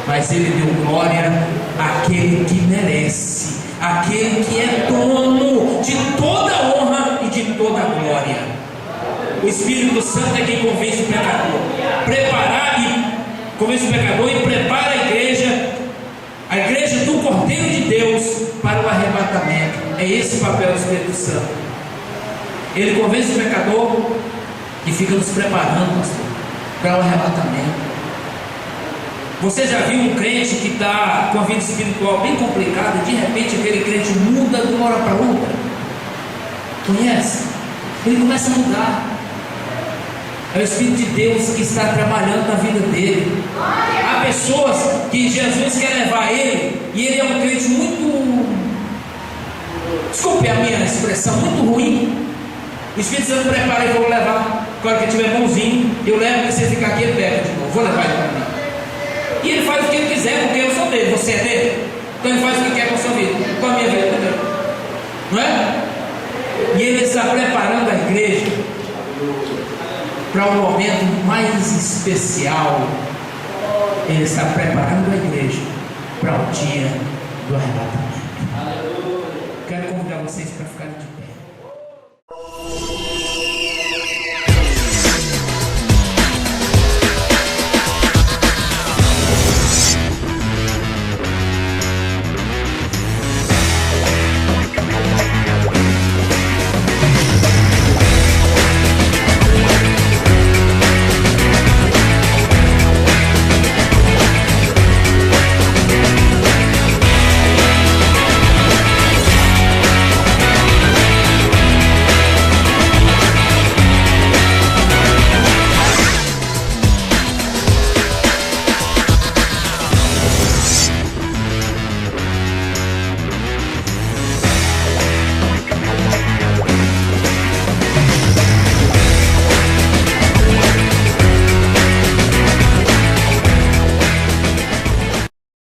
Mas ele deu glória àquele que merece, àquele que é dono de toda a honra e de toda a glória. O Espírito Santo é quem convence o pecador, convence o pecador e prepara a igreja do Cordeiro de Deus para o arrebatamento. É esse o papel do Espírito Santo. Ele convence o pecador e fica nos preparando, pastor, para o arrebatamento. Você já viu um crente que está com a vida espiritual bem complicada e de repente aquele crente muda de uma hora para outra? Conhece? ele começa a mudar. É o Espírito de Deus que está trabalhando na vida dele. Há pessoas que Jesus quer levar ele, e ele é um crente muito, desculpe a minha expressão, muito ruim. O Espírito Santo prepara e vou levar. Quando ele estiver bonzinho, eu levo, e você ficar aqui, ele pega de novo, vou levar ele para mim. E ele faz o que ele quiser, porque eu sou dele, você é dele. Então ele faz o que quer com a sua vida, com a minha vida também. Não é? E ele está preparando a igreja para um momento mais especial. Ele está preparando a igreja para o dia do arrebatamento. Quero convidar vocês para ficarem de pé.